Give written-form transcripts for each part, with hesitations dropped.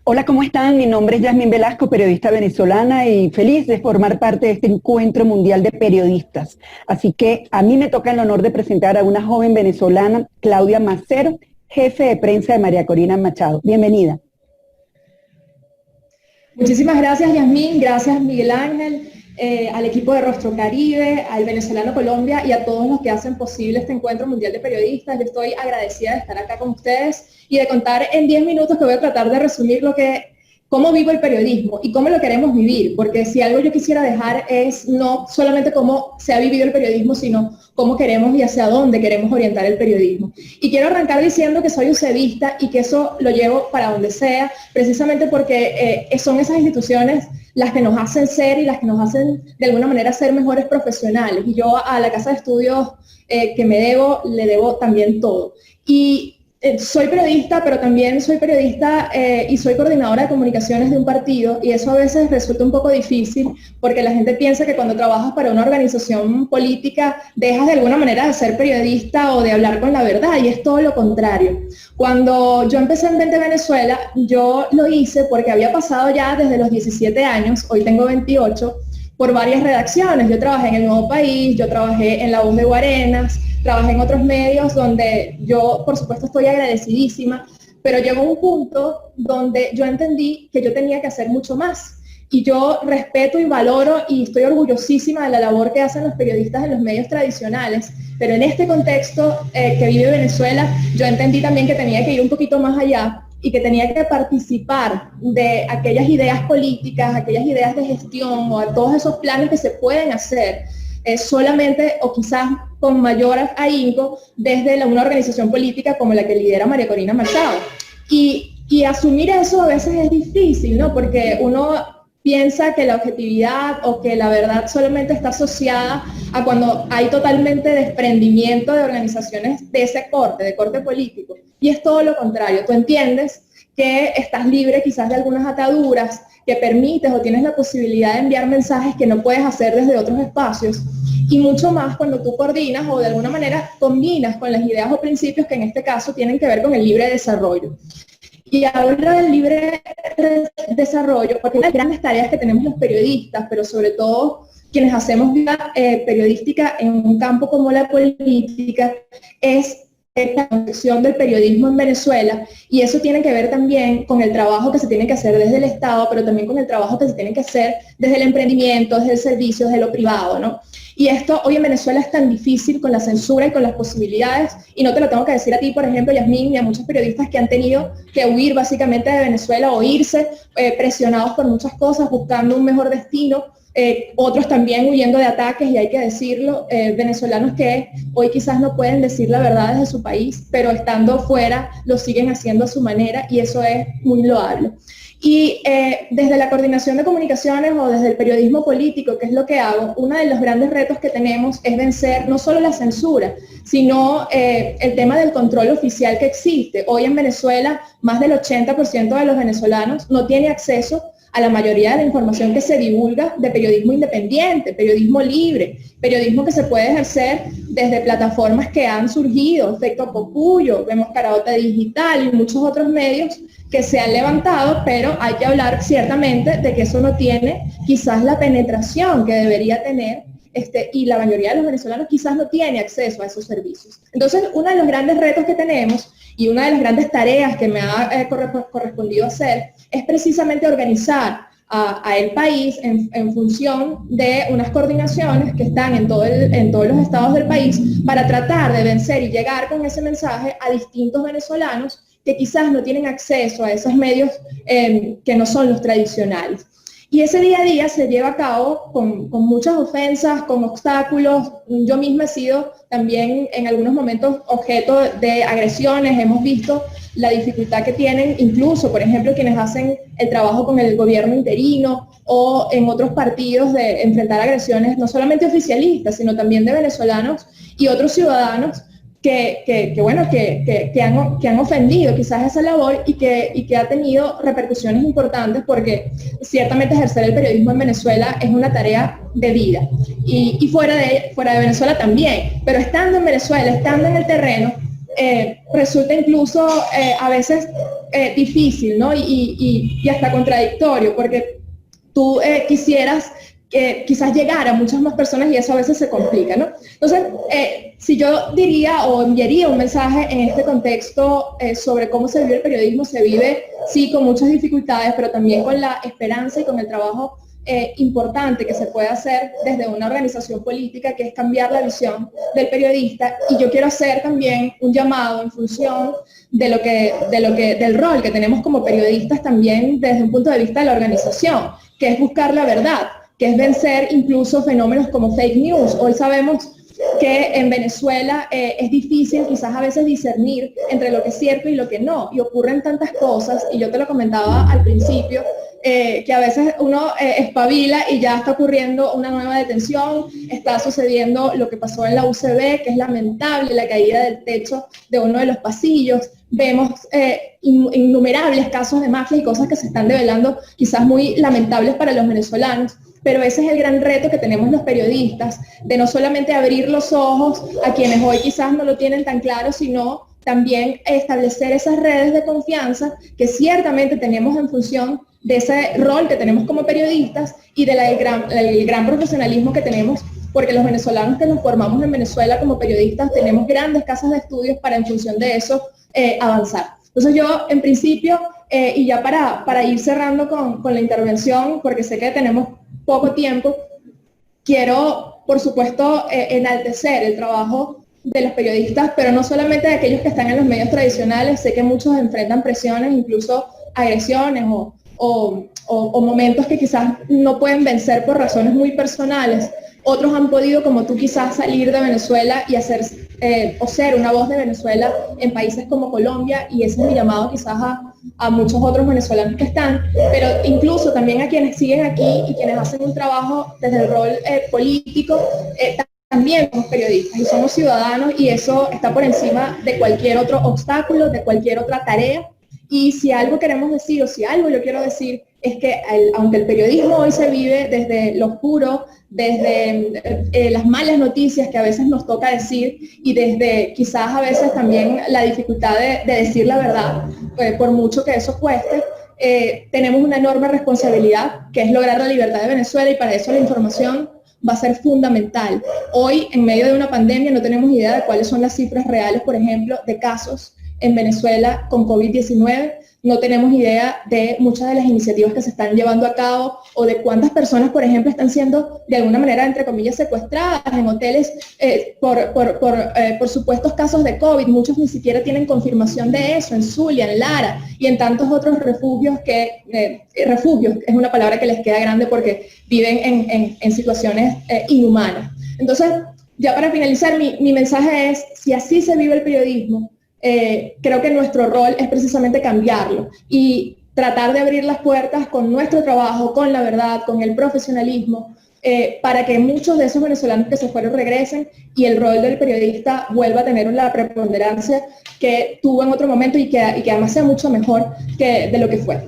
Hola, ¿cómo están? Mi nombre es Yasmín Velasco, periodista venezolana y feliz de formar parte de este encuentro mundial de periodistas. Así que a mí me toca el honor de presentar a una joven venezolana, Claudia Macero, jefe de prensa de María Corina Machado. Bienvenida. Muchísimas gracias, Yasmín, gracias Miguel Ángel, al equipo de Rostro Caribe, al Venezolano Colombia y a todos los que hacen posible este encuentro mundial de periodistas. Yo estoy agradecida de estar acá con ustedes y de contar en 10 minutos que voy a tratar de resumir cómo vivo el periodismo y cómo lo queremos vivir, porque si algo yo quisiera dejar es no solamente cómo se ha vivido el periodismo, sino cómo queremos y hacia dónde queremos orientar el periodismo. Y quiero arrancar diciendo que soy ucedista y que eso lo llevo para donde sea, precisamente porque son esas instituciones las que nos hacen ser y las que nos hacen de alguna manera ser mejores profesionales. Y yo a la casa de estudios que le debo también todo. Y soy periodista, pero también soy periodista y soy coordinadora de comunicaciones de un partido, y eso a veces resulta un poco difícil porque la gente piensa que cuando trabajas para una organización política dejas de alguna manera de ser periodista o de hablar con la verdad, y es todo lo contrario. Cuando yo empecé en 20 Venezuela, yo lo hice porque había pasado ya desde los 17 años, hoy tengo 28, por varias redacciones. Yo trabajé en El Nuevo País, yo trabajé en La Voz de Guarenas, trabajé en otros medios donde yo, por supuesto, estoy agradecidísima, pero llegó un punto donde yo entendí que yo tenía que hacer mucho más. Y yo respeto y valoro y estoy orgullosísima de la labor que hacen los periodistas en los medios tradicionales, pero en este contexto que vive Venezuela, yo entendí también que tenía que ir un poquito más allá y que tenía que participar de aquellas ideas políticas, aquellas ideas de gestión o a todos esos planes que se pueden hacer solamente o quizás con mayor ahínco desde una organización política como la que lidera María Corina Machado. Y asumir eso a veces es difícil, ¿no? Porque uno piensa que la objetividad o que la verdad solamente está asociada a cuando hay totalmente desprendimiento de organizaciones de ese corte, de corte político. Y es todo lo contrario. Tú entiendes que estás libre quizás de algunas ataduras, que permites o tienes la posibilidad de enviar mensajes que no puedes hacer desde otros espacios, y mucho más cuando tú coordinas o de alguna manera combinas con las ideas o principios que en este caso tienen que ver con el libre desarrollo. Y hablo del libre desarrollo porque una de las grandes tareas que tenemos los periodistas, pero sobre todo quienes hacemos vida periodística en un campo como la política, es la concepción del periodismo en Venezuela, y eso tiene que ver también con el trabajo que se tiene que hacer desde el Estado, pero también con el trabajo que se tiene que hacer desde el emprendimiento, desde el servicio, desde lo privado, ¿no? Y esto hoy en Venezuela es tan difícil con la censura y con las posibilidades, y no te lo tengo que decir a ti, por ejemplo, Yasmín, ni a muchos periodistas que han tenido que huir básicamente de Venezuela o irse presionados por muchas cosas, buscando un mejor destino. Otros también huyendo de ataques, y hay que decirlo, venezolanos que hoy quizás no pueden decir la verdad desde su país, pero estando fuera lo siguen haciendo a su manera, y eso es muy loable. Y desde la coordinación de comunicaciones o desde el periodismo político, que es lo que hago, uno de los grandes retos que tenemos es vencer no solo la censura, sino el tema del control oficial que existe. Hoy en Venezuela, más del 80% de los venezolanos no tiene acceso a la mayoría de la información que se divulga de periodismo independiente, periodismo libre, periodismo que se puede ejercer desde plataformas que han surgido, Efecto Cocuyo, vemos Carabota Digital y muchos otros medios que se han levantado, pero hay que hablar ciertamente de que eso no tiene quizás la penetración que debería tener, y la mayoría de los venezolanos quizás no tiene acceso a esos servicios. Entonces, uno de los grandes retos que tenemos y una de las grandes tareas que me ha correspondido hacer es precisamente organizar a el país en función de unas coordinaciones que están en todos los estados del país para tratar de vencer y llegar con ese mensaje a distintos venezolanos que quizás no tienen acceso a esos medios que no son los tradicionales. Y ese día a día se lleva a cabo con muchas ofensas, con obstáculos. Yo misma he sido también en algunos momentos objeto de agresiones. Hemos visto la dificultad que tienen incluso, por ejemplo, quienes hacen el trabajo con el gobierno interino o en otros partidos de enfrentar agresiones, no solamente oficialistas, sino también de venezolanos y otros ciudadanos que han ofendido quizás esa labor y que ha tenido repercusiones importantes, porque ciertamente ejercer el periodismo en Venezuela es una tarea de vida, y fuera de Venezuela también, pero estando en Venezuela, estando en el terreno, resulta incluso a veces difícil, ¿no? Y hasta contradictorio, porque tú quisieras quizás llegar a muchas más personas y eso a veces se complica, ¿no? Entonces, si yo diría o enviaría un mensaje en este contexto sobre cómo se vive el periodismo, se vive, sí, con muchas dificultades, pero también con la esperanza y con el trabajo importante que se puede hacer desde una organización política, que es cambiar la visión del periodista. Y yo quiero hacer también un llamado en función del rol que tenemos como periodistas también desde un punto de vista de la organización, que es buscar la verdad, que es vencer incluso fenómenos como fake news. Hoy sabemos que en Venezuela es difícil quizás a veces discernir entre lo que es cierto y lo que no, y ocurren tantas cosas, y yo te lo comentaba al principio, que a veces uno espabila y ya está ocurriendo una nueva detención, está sucediendo lo que pasó en la UCB, que es lamentable, la caída del techo de uno de los pasillos. Vemos innumerables casos de mafia y cosas que se están develando, quizás muy lamentables para los venezolanos, pero ese es el gran reto que tenemos los periodistas, de no solamente abrir los ojos a quienes hoy quizás no lo tienen tan claro, sino también establecer esas redes de confianza que ciertamente tenemos en función de ese rol que tenemos como periodistas y del gran profesionalismo que tenemos, porque los venezolanos que nos formamos en Venezuela como periodistas tenemos grandes casas de estudios para en función de eso avanzar. Entonces yo, en principio, y ya para ir cerrando con la intervención, porque sé que tenemos poco tiempo, quiero, por supuesto, enaltecer el trabajo de los periodistas, pero no solamente de aquellos que están en los medios tradicionales. Sé que muchos enfrentan presiones, incluso agresiones o momentos que quizás no pueden vencer por razones muy personales. Otros han podido, como tú, quizás salir de Venezuela y hacer o ser una voz de Venezuela en países como Colombia, y ese es mi llamado quizás a muchos otros venezolanos que están, pero incluso también a quienes siguen aquí y quienes hacen un trabajo desde el rol político. También somos periodistas y somos ciudadanos, y eso está por encima de cualquier otro obstáculo, de cualquier otra tarea. Y si algo queremos decir, o si algo yo quiero decir, es que aunque el periodismo hoy se vive desde lo oscuro, desde las malas noticias que a veces nos toca decir, y desde quizás a veces también la dificultad de decir la verdad, por mucho que eso cueste, tenemos una enorme responsabilidad, que es lograr la libertad de Venezuela, y para eso la información va a ser fundamental. Hoy, en medio de una pandemia, no tenemos idea de cuáles son las cifras reales, por ejemplo, de casos en Venezuela con COVID-19. No tenemos idea de muchas de las iniciativas que se están llevando a cabo, o de cuántas personas, por ejemplo, están siendo de alguna manera, entre comillas, secuestradas en hoteles por supuestos casos de COVID. Muchos ni siquiera tienen confirmación de eso, en Zulia, en Lara y en tantos otros refugios refugios es una palabra que les queda grande porque viven en situaciones inhumanas. Entonces, ya para finalizar, mi mensaje es: si así se vive el periodismo, creo que nuestro rol es precisamente cambiarlo y tratar de abrir las puertas con nuestro trabajo, con la verdad, con el profesionalismo, para que muchos de esos venezolanos que se fueron regresen y el rol del periodista vuelva a tener una preponderancia que tuvo en otro momento, y que además sea mucho mejor de lo que fue.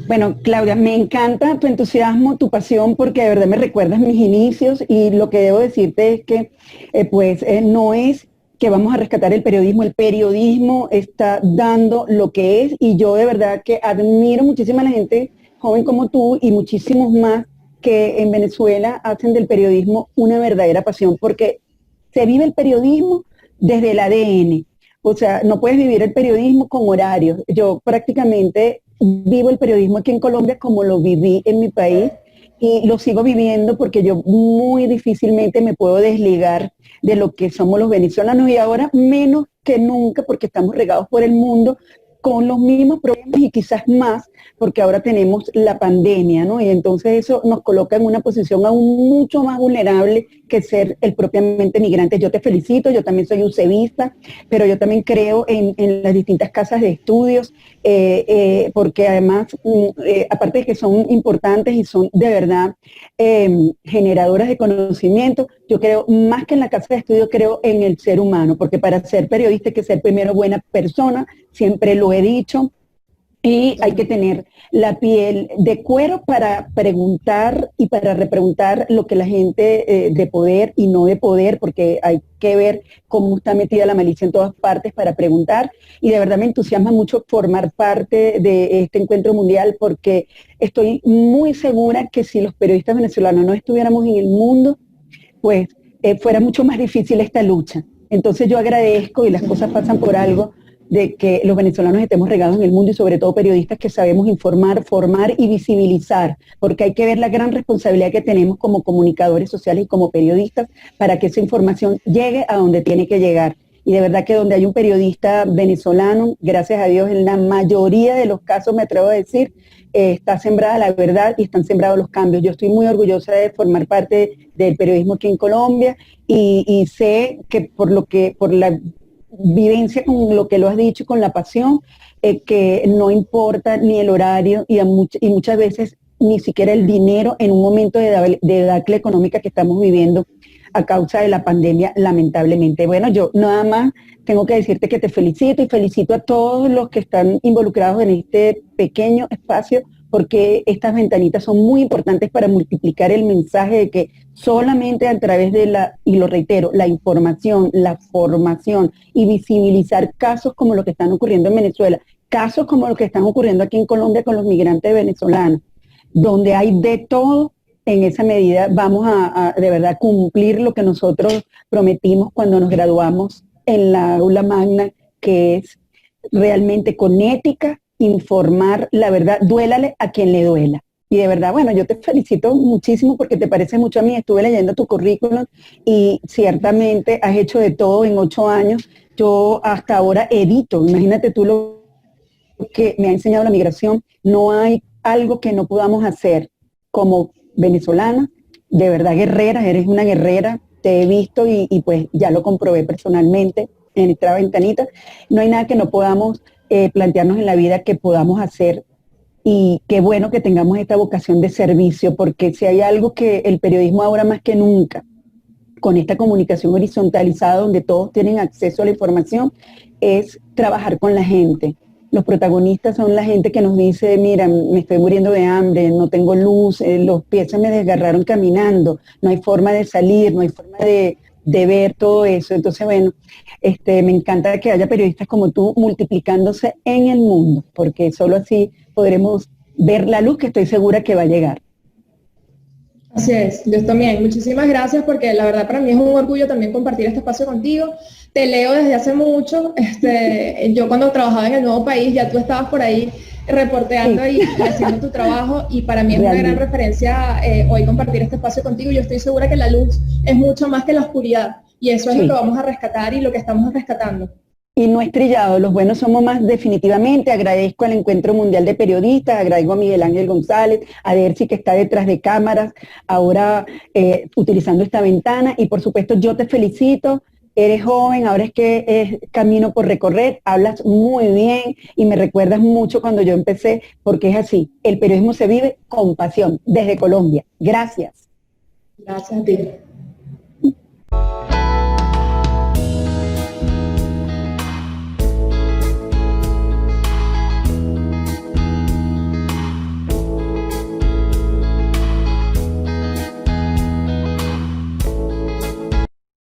Bueno, Claudia, me encanta tu entusiasmo, tu pasión, porque de verdad me recuerdas mis inicios, y lo que debo decirte es que no es que vamos a rescatar el periodismo está dando lo que es, y yo de verdad que admiro muchísimo a la gente joven como tú y muchísimos más que en Venezuela hacen del periodismo una verdadera pasión, porque se vive el periodismo desde el ADN. O sea, no puedes vivir el periodismo con horarios. Yo prácticamente vivo el periodismo aquí en Colombia como lo viví en mi país, y lo sigo viviendo porque yo muy difícilmente me puedo desligar de lo que somos los venezolanos, y ahora menos que nunca, porque estamos regados por el mundo con los mismos problemas y quizás más, porque ahora tenemos la pandemia, ¿no? Y entonces eso nos coloca en una posición aún mucho más vulnerable que ser el propiamente migrante. Yo te felicito, yo también soy UCBista, pero yo también creo en las distintas casas de estudios, porque además, aparte de que son importantes y son de verdad generadoras de conocimiento, yo creo, más que en la casa de estudio, creo en el ser humano, porque para ser periodista hay que ser primero buena persona, siempre lo he dicho. Y hay que tener la piel de cuero para preguntar y para repreguntar lo que la gente de poder y no de poder, porque hay que ver cómo está metida la malicia en todas partes para preguntar. Y de verdad me entusiasma mucho formar parte de este encuentro mundial, porque estoy muy segura que si los periodistas venezolanos no estuviéramos en el mundo, pues fuera mucho más difícil esta lucha. Entonces yo agradezco, y las cosas pasan por algo, de que los venezolanos estemos regados en el mundo y sobre todo periodistas que sabemos informar, formar y visibilizar, porque hay que ver la gran responsabilidad que tenemos como comunicadores sociales y como periodistas para que esa información llegue a donde tiene que llegar. Y de verdad que donde hay un periodista venezolano, gracias a Dios, en la mayoría de los casos, me atrevo a decir, está sembrada la verdad y están sembrados los cambios. Yo estoy muy orgullosa de formar parte del periodismo aquí en Colombia y sé que por la vivencia con lo que lo has dicho, con la pasión, que no importa ni el horario y muchas veces ni siquiera el dinero en un momento de debacle económica que estamos viviendo a causa de la pandemia, lamentablemente. Bueno, yo nada más tengo que decirte que te felicito y felicito a todos los que están involucrados en este pequeño espacio, porque estas ventanitas son muy importantes para multiplicar el mensaje de que solamente a través de y lo reitero, la información, la formación y visibilizar casos como los que están ocurriendo en Venezuela, casos como los que están ocurriendo aquí en Colombia con los migrantes venezolanos, donde hay de todo. En esa medida vamos a de verdad cumplir lo que nosotros prometimos cuando nos graduamos en la aula magna, que es realmente con ética informar la verdad, duélale a quien le duela. Y de verdad, bueno, yo te felicito muchísimo porque te parece mucho a mí. Estuve leyendo tu currículum y ciertamente has hecho de todo en 8 años. Yo hasta ahora edito, imagínate tú lo que me ha enseñado la migración. No hay algo que no podamos hacer como venezolana, de verdad guerrera, eres una guerrera, te he visto y pues ya lo comprobé personalmente en esta ventanita. No hay nada que no podamos plantearnos en la vida que podamos hacer, y qué bueno que tengamos esta vocación de servicio, porque si hay algo que el periodismo ahora más que nunca, con esta comunicación horizontalizada donde todos tienen acceso a la información, es trabajar con la gente. Los protagonistas son la gente que nos dice, mira, me estoy muriendo de hambre, no tengo luz, los pies se me desgarraron caminando, no hay forma de salir, no hay forma de ver todo eso. Entonces, bueno, me encanta que haya periodistas como tú multiplicándose en el mundo, porque solo así podremos ver la luz que estoy segura que va a llegar. Así es, yo también. Muchísimas gracias porque la verdad para mí es un orgullo también compartir este espacio contigo. Te leo desde hace mucho. Yo cuando trabajaba en El Nuevo País, ya tú estabas por ahí reporteando y haciendo tu trabajo, y para mí es una gran referencia hoy compartir este espacio contigo. Yo estoy segura que la luz es mucho más que la oscuridad y eso es lo que vamos a rescatar y lo que estamos rescatando. Y no es trillado, los buenos somos más definitivamente. Agradezco al Encuentro Mundial de Periodistas, agradezco a Miguel Ángel González, a Dercy que está detrás de cámaras, ahora utilizando esta ventana, y por supuesto yo te felicito, eres joven, ahora es que es camino por recorrer, hablas muy bien y me recuerdas mucho cuando yo empecé, porque es así, el periodismo se vive con pasión, desde Colombia. Gracias. Gracias a ti.